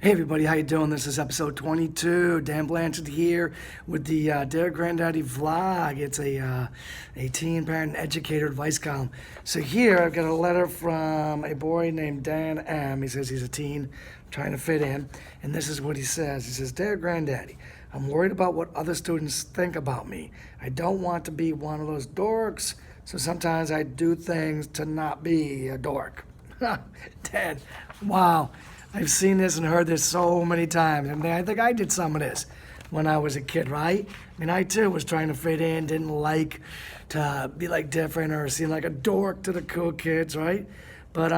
Hey everybody, how you doing? This is episode 22. Dan Blanchard here with the Dear Granddaddy vlog. It's a teen parent educator advice column. So here I've got a letter from a boy named Dan M. He says he's a teen trying to fit in, and this is what he says. He says, "Dear Granddaddy, I'm worried about what other students think about me. I don't want to be one of those dorks, so sometimes I do things to not be a dork." Dad, wow. I've seen this and heard this so many times. I mean, I think I did some of this when I was a kid, right? I mean, I too was trying to fit in, didn't like to be like different or seem like a dork to the cool kids, right? But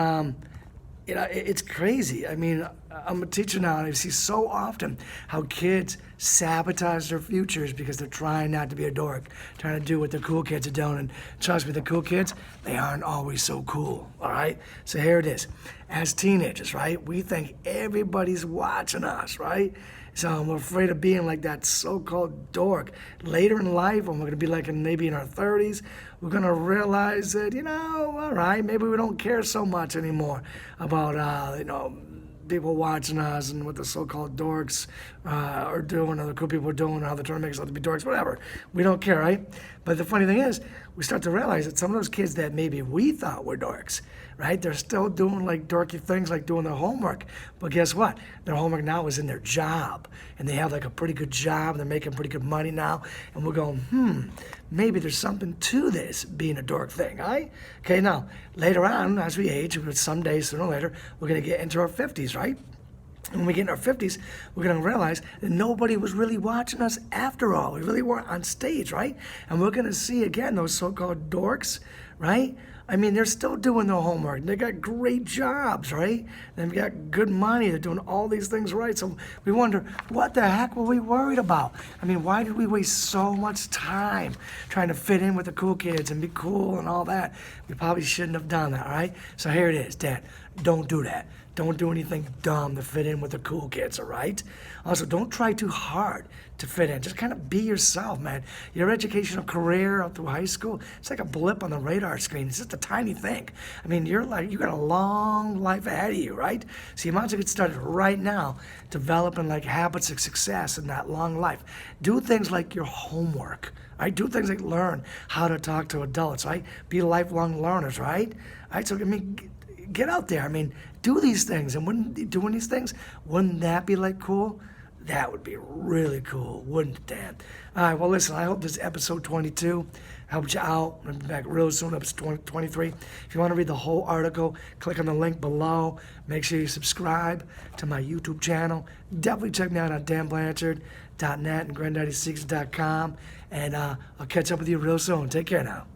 it's crazy. I mean, I'm a teacher now, and I see so often how kids sabotage their futures because they're trying not to be a dork, trying to do what the cool kids are doing. And trust me, the cool kids, they aren't always so cool, all right? So here it is. As teenagers, right, we think everybody's watching us, right? So we're afraid of being like that so-called dork. Later in life, when we're gonna be like maybe in our 30s, we're gonna realize that, all right, maybe we don't care so much anymore about, people watching us and what the so-called dorks are doing, or the cool people are doing, or how they're trying to make us out to be dorks, whatever. We don't care, right? But the funny thing is, we start to realize that some of those kids that maybe we thought were dorks, right? They're still doing like dorky things like doing their homework. But guess what? Their homework now is in their job. And they have like a pretty good job. They're making pretty good money now. And we're going, maybe there's something to this being a dork thing, right? Okay, now, later on, as we age, someday, sooner or later, we're going to get into our 50s, right? And when we get in our 50s, we're going to realize that nobody was really watching us after all. We really weren't on stage, right? And we're going to see, again, those so-called dorks, right? I mean, they're still doing their homework. They got great jobs, right? They've got good money. They're doing all these things right. So we wonder, what the heck were we worried about? I mean, why did we waste so much time trying to fit in with the cool kids and be cool and all that? We probably shouldn't have done that, right? So here it is, Dad. Don't do that. Don't do anything dumb to fit in with the cool kids, all right? Also, don't try too hard to fit in. Just kind of be yourself, man. Your educational career up through high school, it's like a blip on the radar screen. It's just a tiny thing. I mean, you got a long life ahead of you, right? So you might as well get started right now developing like habits of success in that long life. Do things like your homework, right? Do things like learn how to talk to adults, right? Be lifelong learners, right? All right, so I mean, get out there. I mean, do these things. And doing these things, wouldn't that be like cool? That would be really cool, wouldn't it, Dan? All right, well, listen, I hope this episode 22 helped you out. I'll be back real soon, episode 23. If you want to read the whole article, click on the link below. Make sure you subscribe to my YouTube channel. Definitely check me out on danblanchard.net and granddaddysecrets.com. And I'll catch up with you real soon. Take care now.